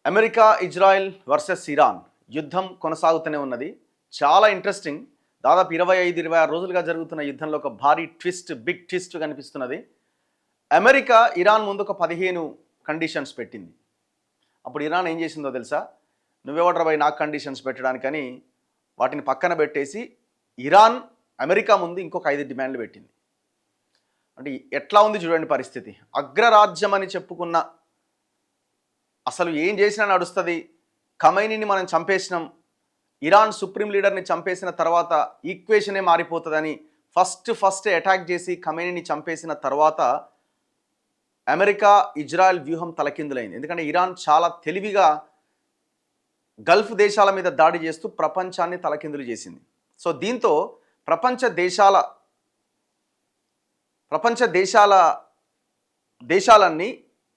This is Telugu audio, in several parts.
అమెరికా ఇజ్రాయెల్ వర్సెస్ ఇరాన్ యుద్ధం కొనసాగుతూనే ఉన్నది. చాలా ఇంట్రెస్టింగ్. దాదాపు 25-26 రోజులుగా జరుగుతున్న యుద్ధంలో ఒక భారీ బిగ్ ట్విస్ట్ కనిపిస్తున్నది. అమెరికా ఇరాన్ ముందు ఒక 15 కండిషన్స్ పెట్టింది. అప్పుడు ఇరాన్ ఏం చేసిందో తెలుసా? నువ్వెవడ్రా భయ్ నాకు కండిషన్స్ పెట్టడానికని వాటిని పక్కన పెట్టేసి ఇరాన్ అమెరికా ముందు ఇంకొక 5 డిమాండ్లు పెట్టింది. అంటే ఎట్లా ఉంది చూడండి పరిస్థితి. అగ్రరాజ్యం అని చెప్పుకున్న అసలు ఏం చేసినా నడుస్తుంది. ఖమైనీని మనం చంపేసినాం, ఇరాన్ సుప్రీం లీడర్ని చంపేసిన తర్వాత ఈక్వేషనే మారిపోతుందని ఫస్ట్ అటాక్ చేసి ఖమైనీని చంపేసిన తర్వాత అమెరికా ఇజ్రాయెల్ వ్యూహం తలకిందులైంది. ఎందుకంటే ఇరాన్ చాలా తెలివిగా గల్ఫ్ దేశాల మీద దాడి చేస్తూ ప్రపంచాన్ని తలకిందులు చేసింది. సో దీంతో ప్రపంచ దేశాలన్నీ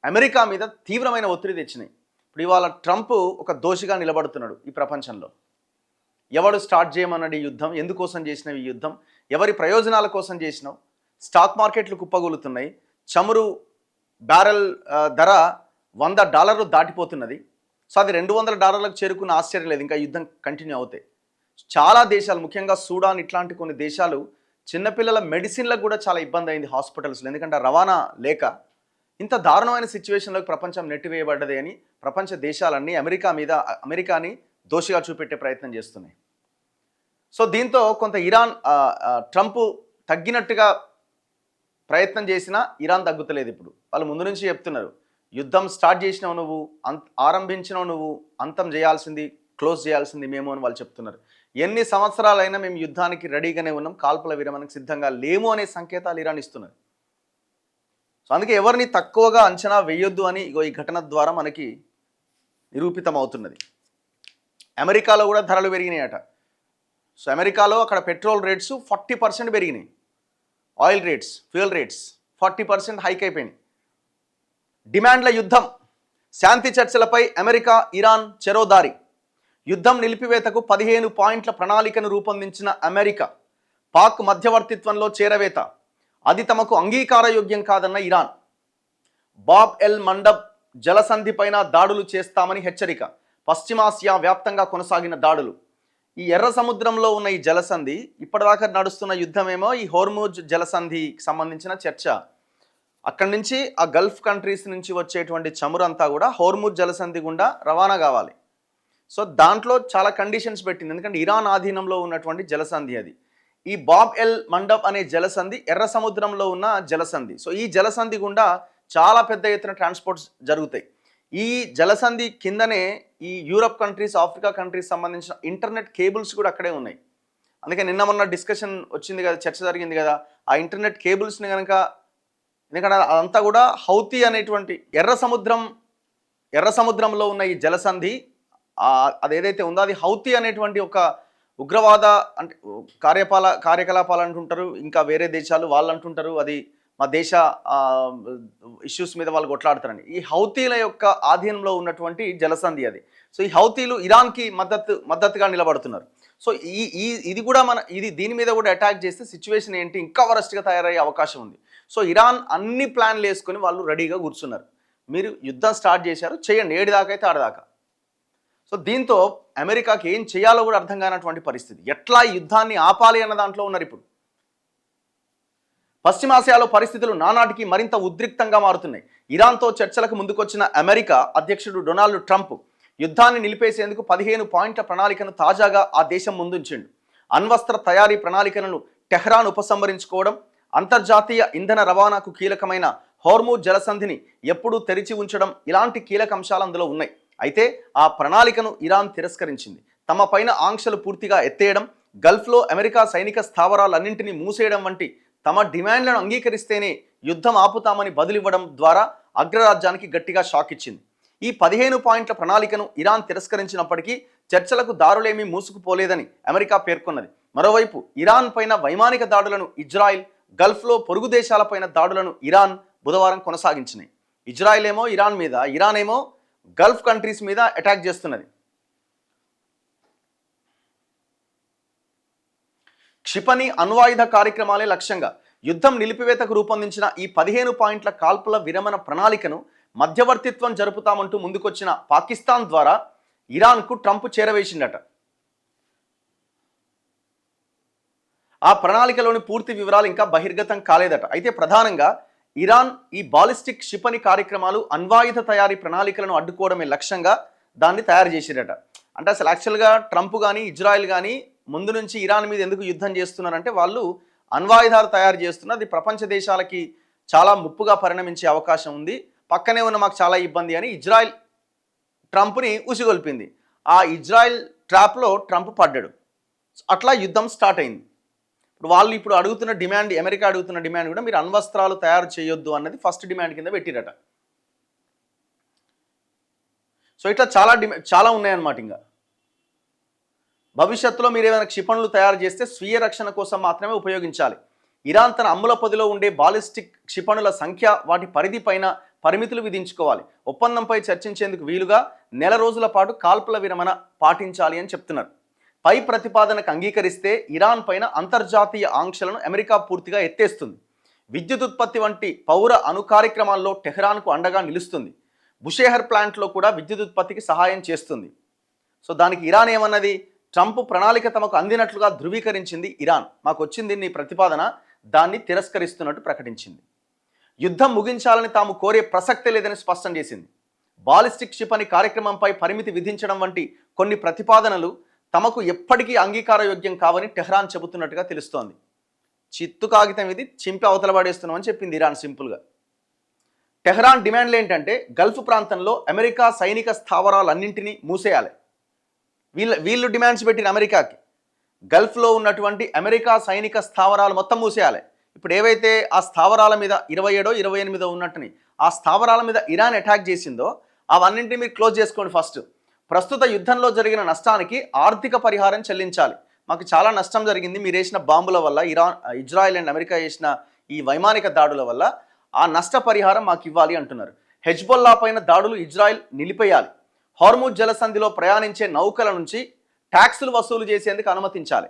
అమెరికా మీద తీవ్రమైన ఒత్తిడి తెచ్చినాయి. ఇప్పుడు ఇవాళ ట్రంప్ ఒక దోషిగా నిలబడుతున్నాడు ఈ ప్రపంచంలో. ఎవడు స్టార్ట్ చేయమన్నాడు ఈ యుద్ధం? ఎందుకోసం చేసినావు ఈ యుద్ధం? ఎవరి ప్రయోజనాల కోసం చేసినావు? స్టాక్ మార్కెట్లు కుప్పగొలుతున్నాయి. చమురు బ్యారెల్ ధర $100 దాటిపోతున్నది. సో అది $200 చేరుకున్న ఆశ్చర్యం లేదు ఇంకా యుద్ధం కంటిన్యూ అవుతాయి. చాలా దేశాలు, ముఖ్యంగా సూడాన్ ఇట్లాంటి కొన్ని దేశాలు చిన్నపిల్లల మెడిసిన్లకు కూడా చాలా ఇబ్బంది అయింది హాస్పిటల్స్లో. ఎందుకంటే రవాణా లేక ఇంత దారుణమైన సిచ్యువేషన్లోకి ప్రపంచం నెట్టివేయబడ్డది అని ప్రపంచ దేశాలన్నీ అమెరికాని దోషిగా చూపెట్టే ప్రయత్నం చేస్తున్నాయి. సో దీంతో కొంత ట్రంప్ తగ్గినట్టుగా ప్రయత్నం చేసినా ఇరాన్ తగ్గుతలేదు. ఇప్పుడు వాళ్ళు ముందు నుంచి చెప్తున్నారు, యుద్ధం స్టార్ట్ చేసినావు నువ్వు, ఆరంభించినావు నువ్వు, అంతం చేయాల్సింది, క్లోజ్ చేయాల్సింది మేము అని వాళ్ళు చెప్తున్నారు. ఎన్ని సంవత్సరాలైనా మేము యుద్ధానికి రెడీగానే ఉన్నాం, కాల్పుల విరమణకు సిద్ధంగా లేము అనే సంకేతాలు ఇరాన్ ఇస్తున్నారు. సో అందుకే ఎవరిని తక్కువగా అంచనా వేయొద్దు అని ఈ ఘటన ద్వారా మనకి నిరూపితం అవుతున్నది. అమెరికాలో కూడా ధరలు పెరిగినాయట. సో అమెరికాలో అక్కడ పెట్రోల్ రేట్స్ 40% పెరిగినాయి. Oil rates, fuel rates 40% hike అయిపోయినాయి. డిమాండ్ల యుద్ధం, శాంతి చర్చలపై అమెరికా ఇరాన్ చెరోదారి. యుద్ధం నిలిపివేతకు 15 పాయింట్ల ప్రణాళికను రూపొందించిన అమెరికా, పాక్ మధ్యవర్తిత్వంలో చేరవేత, అది తమకు అంగీకారయోగ్యం కాదన్న ఇరాన్. బాబ్ ఎల్ మండబ్ జలసంధిపైన దాడులు చేస్తామని హెచ్చరిక. పశ్చిమాసియా వ్యాప్తంగా కొనసాగిన దాడులు. ఈ ఎర్ర సముద్రంలో ఉన్న ఈ జలసంధి, ఇప్పటిదాకా నడుస్తున్న యుద్ధమేమో ఈ హోర్ముజ్ జలసంధికి సంబంధించిన చర్చ. అక్కడి నుంచి ఆ గల్ఫ్ కంట్రీస్ నుంచి వచ్చేటువంటి చమురంతా కూడా హోర్ముజ్ జలసంధి గుండా రవాణా కావాలి. సో దాంట్లో చాలా కండిషన్స్ పెట్టింది. ఎందుకంటే ఇరాన్ ఆధీనంలో ఉన్నటువంటి జలసంధి అది. ఈ బాబ్ ఎల్ మండబ్ అనే జలసంధి ఎర్ర సముద్రంలో ఉన్న జలసంధి. సో ఈ జలసంధి గుండా చాలా పెద్ద ఎత్తున ట్రాన్స్పోర్ట్స్ జరుగుతాయి. ఈ జలసంధి కిందనే ఈ యూరప్ కంట్రీస్, ఆఫ్రికా కంట్రీస్ సంబంధించిన ఇంటర్నెట్ కేబుల్స్ కూడా అక్కడే ఉన్నాయి. అందుకే నిన్న మొన్న డిస్కషన్ వచ్చింది కదా, చర్చ జరిగింది కదా, ఆ ఇంటర్నెట్ కేబుల్స్ని కనుక, ఎందుకంటే అదంతా కూడా హౌతీ అనేటువంటి ఎర్ర సముద్రంలో ఉన్న ఈ జలసంధి అదేదైతే ఉందో అది హౌతీ అనేటువంటి ఒక ఉగ్రవాద అంటే కార్యకలాపాలు అంటుంటారు. ఇంకా వేరే దేశాలు వాళ్ళు అంటుంటారు అది మా దేశ ఇష్యూస్ మీద వాళ్ళు కొట్లాడతారని. ఈ హౌతీల యొక్క ఆధీనంలో ఉన్నటువంటి జలసంధి అది. సో ఈ హౌతీలు ఇరాన్కి మద్దతుగా నిలబడుతున్నారు. సో ఇది కూడా దీని మీద కూడా అటాక్ చేస్తే సిచ్యువేషన్ ఏంటి, ఇంకా వరస్ట్గా తయారయ్యే అవకాశం ఉంది. సో ఇరాన్ అన్ని ప్లాన్లు వేసుకొని వాళ్ళు రెడీగా కూర్చున్నారు. మీరు యుద్ధం స్టార్ట్ చేశారు, చేయండి, 7 దాకా అయితే 6 దాకా. సో దీంతో అమెరికాకి ఏం చేయాలో కూడా అర్థం కానటువంటి పరిస్థితి. ఎట్లా ఈ యుద్ధాన్ని ఆపాలి అన్న దాంట్లో ఉన్నారు ఇప్పుడు. పశ్చిమాసియాలో పరిస్థితులు నానాటికి మరింత ఉద్రిక్తంగా మారుతున్నాయి. ఇరాన్తో చర్చలకు ముందుకొచ్చిన అమెరికా అధ్యక్షుడు డొనాల్డ్ ట్రంప్ యుద్ధాన్ని నిలిపేసేందుకు 15 పాయింట్ల ప్రణాళికను తాజాగా ఆ దేశం ముందుంచిండు. అణ్వస్త్ర తయారీ ప్రణాళికలను టెహ్రాన్ ఉపసంహరించుకోవడం, అంతర్జాతీయ ఇంధన రవాణాకు కీలకమైన హోర్ముజ్ జలసంధిని ఎప్పుడూ తెరిచి ఉంచడం, ఇలాంటి కీలక అంశాలు అందులో ఉన్నాయి. అయితే ఆ ప్రణాళికను ఇరాన్ తిరస్కరించింది. తమ పైన ఆంక్షలు పూర్తిగా ఎత్తేయడం, గల్ఫ్లో అమెరికా సైనిక స్థావరాలన్నింటినీ మూసేయడం వంటి తమ డిమాండ్లను అంగీకరిస్తేనే యుద్ధం ఆపుతామని బదులివ్వడం ద్వారా అగ్రరాజ్యానికి గట్టిగా షాక్ ఇచ్చింది. ఈ 15 పాయింట్ల ప్రణాళికను ఇరాన్ తిరస్కరించినప్పటికీ చర్చలకు దారులేమీ మూసుకుపోలేదని అమెరికా పేర్కొన్నది. మరోవైపు ఇరాన్ పైన వైమానిక దాడులను ఇజ్రాయిల్, గల్ఫ్లో పొరుగు దేశాలపైన దాడులను ఇరాన్ బుధవారం కొనసాగించినాయి. ఇజ్రాయిల్ ఏమో ఇరాన్ మీద, ఇరాన్ ఏమో గల్ఫ్ కంట్రీస్ మీద అటాక్ చేస్తున్నది. క్షిపణి అణ్వాయుధ కార్యక్రమాలే లక్ష్యంగా యుద్ధం నిలిపివేతకు రూపొందించిన ఈ 15 పాయింట్ల కాల్పుల విరమణ ప్రణాళికను మధ్యవర్తిత్వం జరుపుతామంటూ ముందుకొచ్చిన పాకిస్తాన్ ద్వారా ఇరాన్కు ట్రంప్ చేరవేసిండట. ఆ ప్రణాళికలోని పూర్తి వివరాలు ఇంకా బహిర్గతం కాలేదట. అయితే ప్రధానంగా ఇరాన్ ఈ బాలిస్టిక్ క్షిపణి కార్యక్రమాలు, అణ్వాయుధ తయారీ ప్రణాళికలను అడ్డుకోవడమే లక్ష్యంగా దాన్ని తయారు చేసిరట. అంటే అసలు యాక్చువల్గా ట్రంప్ కానీ ఇజ్రాయెల్ కానీ ముందు నుంచి ఇరాన్ మీద ఎందుకు యుద్ధం చేస్తున్నారంటే వాళ్ళు అణ్వాయుధాలు తయారు చేస్తున్నారు, అది ప్రపంచ దేశాలకి చాలా ముప్పుగా పరిణమించే అవకాశం ఉంది, పక్కనే ఉన్న మాకు చాలా ఇబ్బంది అని ఇజ్రాయెల్ ట్రంప్ని ఉసిగొల్పింది. ఆ ఇజ్రాయెల్ ట్రాప్లో ట్రంప్ పడ్డాడు. అట్లా యుద్ధం స్టార్ట్ అయింది. ఇప్పుడు అడుగుతున్న డిమాండ్, అమెరికా అడుగుతున్న డిమాండ్ కూడా మీరు అణ్వస్త్రాలు తయారు చేయొద్దు అన్నది ఫస్ట్ డిమాండ్ కింద పెట్టిరట. సో ఇట్లా చాలా ఉన్నాయన్నమాట. ఇంకా భవిష్యత్తులో మీరు ఏమైనా క్షిపణులు తయారు చేస్తే స్వీయ రక్షణ కోసం మాత్రమే ఉపయోగించాలి. ఇరాన్ తన అమ్ముల పొదిలో ఉండే బాలిస్టిక్ క్షిపణుల సంఖ్య, వాటి పరిధి పైన పరిమితులు విధించుకోవాలి. ఒప్పందంపై చర్చించేందుకు వీలుగా నెల రోజుల పాటు కాల్పుల విరమణ పాటించాలి అని చెప్తున్నారు. పై ప్రతిపాదనకు అంగీకరిస్తే ఇరాన్ పైన అంతర్జాతీయ ఆంక్షలను అమెరికా పూర్తిగా ఎత్తేస్తుంది. విద్యుత్ ఉత్పత్తి వంటి పౌర అణు కార్యక్రమాల్లో టెహ్రాన్కు అండగా నిలుస్తుంది. బుషేహర్ ప్లాంట్లో కూడా విద్యుత్ ఉత్పత్తికి సహాయం చేస్తుంది. సో దానికి ఇరాన్ ఏమన్నది? ట్రంప్ ప్రణాళిక తమకు అందినట్లుగా ధృవీకరించింది ఇరాన్. మాకు వచ్చింది నీ ప్రతిపాదన, దాన్ని తిరస్కరిస్తున్నట్టు ప్రకటించింది. యుద్ధం ముగించాలని తాము కోరే ప్రసక్తే లేదని స్పష్టం చేసింది. బాలిస్టిక్ క్షిపణి కార్యక్రమంపై పరిమితి విధించడం వంటి కొన్ని ప్రతిపాదనలు తమకు ఎప్పటికీ అంగీకారయోగ్యం కావని టెహ్రాన్ చెబుతున్నట్టుగా తెలుస్తోంది. చిత్తు కాగితం ఇది, చింపి అవతల పడేస్తున్నామని చెప్పింది ఇరాన్ సింపుల్గా. టెహ్రాన్ డిమాండ్లు ఏంటంటే గల్ఫ్ ప్రాంతంలో అమెరికా సైనిక స్థావరాలన్నింటినీ మూసేయాలి. వీళ్ళు డిమాండ్స్ పెట్టిన అమెరికాకి గల్ఫ్లో ఉన్నటువంటి అమెరికా సైనిక స్థావరాలు మొత్తం మూసేయాలి. ఇప్పుడు ఏవైతే ఆ స్థావరాల మీద 27 28 ఉన్నట్టుని ఆ స్థావరాల మీద ఇరాన్ అటాక్ చేసిందో అవన్నింటినీ మీరు క్లోజ్ చేసుకోండి. ఫస్ట్ ప్రస్తుత యుద్ధంలో జరిగిన నష్టానికి ఆర్థిక పరిహారం చెల్లించాలి. మాకు చాలా నష్టం జరిగింది మీరు వేసిన బాంబుల వల్ల, ఇజ్రాయెల్ అండ్ అమెరికా చేసిన ఈ వైమానిక దాడుల వల్ల ఆ నష్ట పరిహారం మాకు ఇవ్వాలి అంటున్నారు. హెజ్బొల్లా పైన దాడులు ఇజ్రాయెల్ నిలిపేయాలి. హార్ముజ్ జలసంధిలో ప్రయాణించే నౌకల నుంచి ట్యాక్సులు వసూలు చేసేందుకు అనుమతించాలి.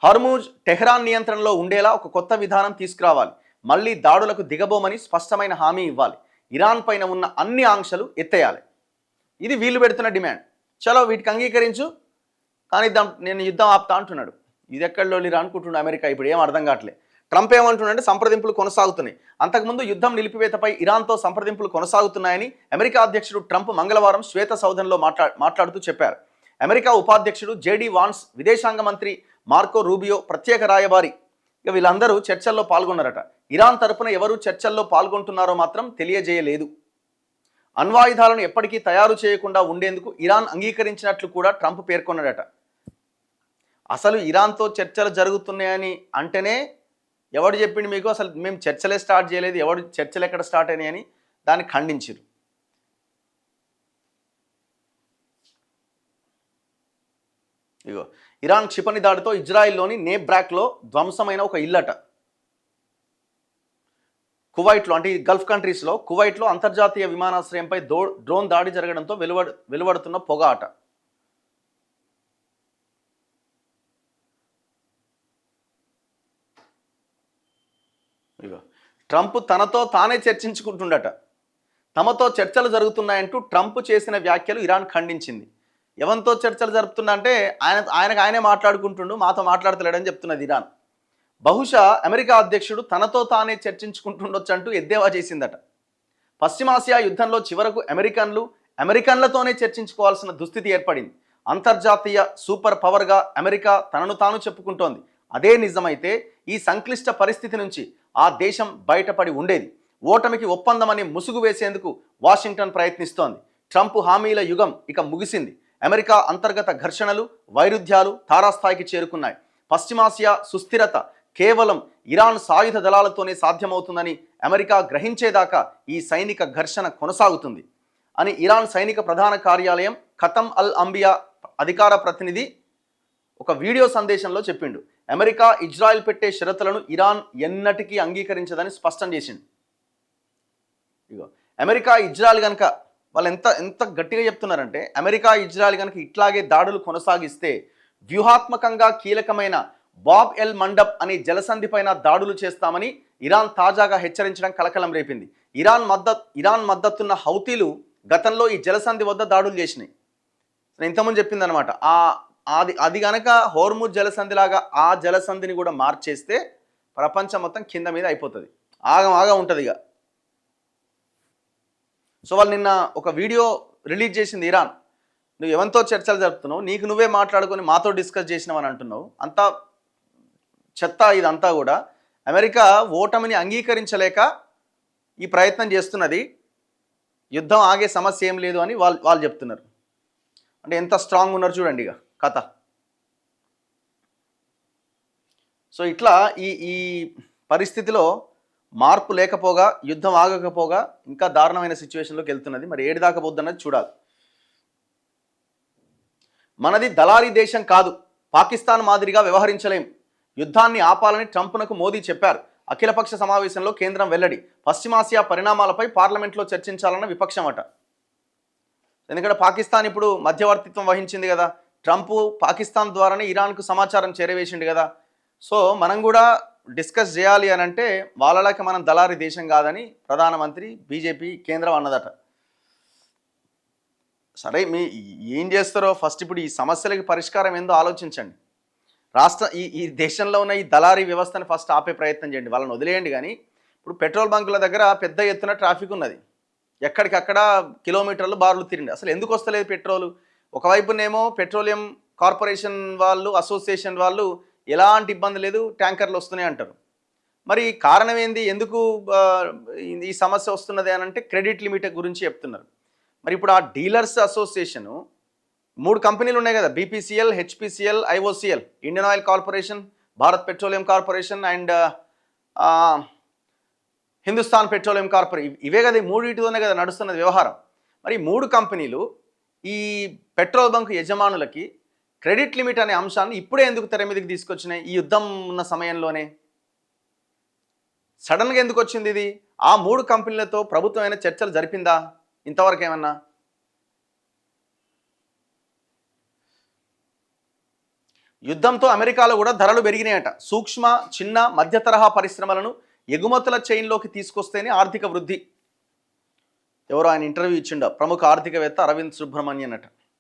హార్ముజ్ టెహ్రాన్ నియంత్రణలో ఉండేలా ఒక కొత్త విధానం తీసుకురావాలి. మళ్ళీ దాడులకు దిగబోమని స్పష్టమైన హామీ ఇవ్వాలి. ఇరాన్ పైన ఉన్న అన్ని ఆంక్షలు ఎత్తేయాలి. ఇది వీళ్ళు పెడుతున్న డిమాండ్. చలో వీటికి అంగీకరించు, కానీ నేను యుద్ధం ఆపుతా అంటున్నాడు. ఇది ఎక్కడో అనుకుంటున్నాడు అమెరికా. ఇప్పుడు ఏం అర్థం కావట్లేదు. ట్రంప్ ఏమంటున్నాడంటే సంప్రదింపులు కొనసాగుతున్నాయి. అంతకుముందు యుద్ధం నిలిపివేతపై ఇరాన్తో సంప్రదింపులు కొనసాగుతున్నాయని అమెరికా అధ్యక్షుడు ట్రంప్ మంగళవారం శ్వేత సౌధంలో మాట్లాడుతూ చెప్పారు. అమెరికా ఉపాధ్యక్షుడు జేడీ వాన్స్, విదేశాంగ మంత్రి మార్కో రూబియో, ప్రత్యేక రాయబారి వీళ్ళందరూ చర్చల్లో పాల్గొన్నారట. ఇరాన్ తరపున ఎవరు చర్చల్లో పాల్గొంటున్నారో మాత్రం తెలియజేయలేదు. అణ్వాయుధాలను ఎప్పటికీ తయారు చేయకుండా ఉండేందుకు ఇరాన్ అంగీకరించినట్లు కూడా ట్రంప్ పేర్కొన్నాడట. అసలు ఇరాన్తో చర్చలు జరుగుతున్నాయని అంటేనే ఎవడు చెప్పిండు మీకు? అసలు మేము చర్చలే స్టార్ట్ చేయలేదు, ఎవడు చర్చలు ఎక్కడ స్టార్ట్ అయినాయని దాన్ని ఖండించారు. ఇగో ఇరాన్ క్షిపణి దాడితో ఇజ్రాయిల్లోని నేబ్రాక్లో ధ్వంసమైన ఒక ఇల్లట. కువైట్లో, అంటే ఈ గల్ఫ్ కంట్రీస్లో కువైట్లో అంతర్జాతీయ విమానాశ్రయంపై డ్రోన్ దాడి జరగడంతో వెలువడుతున్న పొగ అట. ట్రంప్ తనతో తానే చర్చించుకుంటుండట. తమతో చర్చలు జరుగుతున్నాయంటూ ట్రంప్ చేసిన వ్యాఖ్యలు ఇరాన్ ఖండించింది. ఎవరితో చర్చలు జరుపుతున్నా అంటే ఆయనే మాట్లాడుకుంటుండు, మాతో మాట్లాడతలేడని చెప్తున్నది ఇరాన్. బహుశా అమెరికా అధ్యక్షుడు తనతో తానే చర్చించుకుంటుండొచ్చు అంటూ ఎద్దేవా చేసిందట. పశ్చిమాసియా యుద్ధంలో చివరకు అమెరికన్లతోనే చర్చించుకోవాల్సిన దుస్థితి ఏర్పడింది. అంతర్జాతీయ సూపర్ పవర్గా అమెరికా తనను తాను చెప్పుకుంటోంది. అదే నిజమైతే ఈ సంక్లిష్ట పరిస్థితి నుంచి ఆ దేశం బయటపడి ఉండేది. ఓటమికి ఒప్పందమని ముసుగు వేసేందుకు వాషింగ్టన్ ప్రయత్నిస్తోంది. ట్రంప్ హామీల యుగం ఇక ముగిసింది. అమెరికా అంతర్గత ఘర్షణలు, వైరుధ్యాలు తారాస్థాయికి చేరుకున్నాయి. పశ్చిమాసియా సుస్థిరత కేవలం ఇరాన్ సాయుధ దళాలతోనే సాధ్యమవుతుందని అమెరికా గ్రహించేదాకా ఈ సైనిక ఘర్షణ కొనసాగుతుంది అని ఇరాన్ సైనిక ప్రధాన కార్యాలయం ఖతం అల్ అంబియా అధికార ప్రతినిధి ఒక వీడియో సందేశంలో చెప్పిండు. అమెరికా ఇజ్రాయెల్ పెట్టే షరతులను ఇరాన్ ఎన్నటికీ అంగీకరించదని స్పష్టం చేసిండు. ఇగో అమెరికా ఇజ్రాయెల్ కనుక వాళ్ళు ఎంత గట్టిగా చెప్తున్నారంటే, అమెరికా ఇజ్రాయెల్ కనుక ఇట్లాగే దాడులు కొనసాగిస్తే వ్యూహాత్మకంగా కీలకమైన బాబ్ ఎల్ మండబ్ అనే జలసంధి పైన దాడులు చేస్తామని ఇరాన్ తాజాగా హెచ్చరించడం కలకలం రేపింది. ఇరాన్ మద్దతున్న హౌతీలు గతంలో ఈ జలసంధి వద్ద దాడులు చేసినాయి. నేను ఇంతకుముందు చెప్పిందనమాట. అది కనుక హోర్ముజ్ జలసంధిలాగా ఆ జలసంధిని కూడా మార్చేస్తే ప్రపంచం మొత్తం కింద మీద అయిపోతుంది, ఆగా ఉంటుంది ఇక. సో వాళ్ళు నిన్న ఒక వీడియో రిలీజ్ చేసింది ఇరాన్. నువ్వు ఎవరితో చర్చలు జరుపుతున్నావు, నీకు నువ్వే మాట్లాడుకొని మాతో డిస్కస్ చేసినావు అని అంటున్నావు. అంతా చెత్త ఇదంతా కూడా. అమెరికా ఓటమిని అంగీకరించలేక ఈ ప్రయత్నం చేస్తున్నది. యుద్ధం ఆగే సమస్య ఏం లేదు అని వాళ్ళు చెప్తున్నారు. అంటే ఎంత స్ట్రాంగ్ ఉన్నారు చూడండి ఇక కథ. సో ఇట్లా ఈ పరిస్థితిలో మార్పు లేకపోగా, యుద్ధం ఆగకపోగా ఇంకా దారుణమైన సిచ్యువేషన్లోకి వెళ్తున్నది. మరి ఏడు దాకా పోద్దన్నది చూడాలి. మనది దళారీ దేశం కాదు, పాకిస్తాన్ మాదిరిగా వ్యవహరించలేం, యుద్ధాన్ని ఆపాలని ట్రంప్నకు మోదీ చెప్పారు. అఖిలపక్ష సమావేశంలో కేంద్రం వెల్లడి. పశ్చిమాసియా పరిణామాలపై పార్లమెంట్లో చర్చించాలన్న విపక్షం అట. ఎందుకంటే పాకిస్తాన్ ఇప్పుడు మధ్యవర్తిత్వం వహించింది కదా, ట్రంప్ పాకిస్తాన్ ద్వారానే ఇరాన్కు సమాచారం చేరవేసిండు కదా. సో మనం కూడా డిస్కస్ చేయాలి అని అంటే వాళ్ళకి మనం దళారీ దేశం కాదని ప్రధానమంత్రి బీజేపీ కేంద్రం అన్నదట. సరే ఏం చేస్తారో ఫస్ట్ ఇప్పుడు ఈ సమస్యలకి పరిష్కారం ఏందో ఆలోచించండి. ఈ దేశంలో ఉన్న ఈ దళారీ వ్యవస్థను ఫస్ట్ ఆపే ప్రయత్నం చేయండి, వాళ్ళని వదిలేయండి. కానీ ఇప్పుడు పెట్రోల్ బంకుల దగ్గర పెద్ద ఎత్తున ట్రాఫిక్ ఉన్నది, ఎక్కడికక్కడ కిలోమీటర్లు బారులు తిరిగి. అసలు ఎందుకు వస్తలేదు పెట్రోలు? ఒకవైపునేమో పెట్రోలియం కార్పొరేషన్ వాళ్ళు, అసోసియేషన్ వాళ్ళు ఎలాంటి ఇబ్బంది లేదు, ట్యాంకర్లు వస్తున్నాయి అంటారు. మరి కారణం ఏంది, ఎందుకు ఈ సమస్య వస్తున్నది అని అంటే క్రెడిట్ లిమిట్ గురించి చెప్తున్నారు. మరి ఇప్పుడు ఆ డీలర్స్ అసోసియేషను 3 కంపెనీలు ఉన్నాయి కదా, BPCL, HPCL, IOCL, Indian oil corporation, Bharat petroleum corporation and Hindustan petroleum corporation. ఇవే కదా, ఈ మూడింటితోనే కదా నడుస్తున్నది వ్యవహారం. మరి 3 కంపెనీలు ఈ పెట్రోల్ బంక్ యజమానులకి క్రెడిట్ లిమిట్ అనే అంశాన్ని ఇప్పుడే ఎందుకు తెర మీదకి తీసుకొచ్చినాయి? ఈ యుద్ధం ఉన్న సమయంలోనే సడన్గా ఎందుకు వచ్చింది ఇది? ఆ 3 కంపెనీలతో ప్రభుత్వమైన చర్చలు జరిపిందా ఇంతవరకు ఏమన్నా? యుద్ధంతో అమెరికాలో కూడా ధరలు పెరిగినాయట. సూక్ష్మ, చిన్న, మధ్య తరహా పరిశ్రమలను ఎగుమతుల చైన్లోకి తీసుకొస్తేనే ఆర్థిక వృద్ధి. ఎవరో ఆయన ఇంటర్వ్యూ ఇచ్చిండ, ప్రముఖ ఆర్థికవేత్త అరవింద్ సుబ్రహ్మణ్యన్ అట.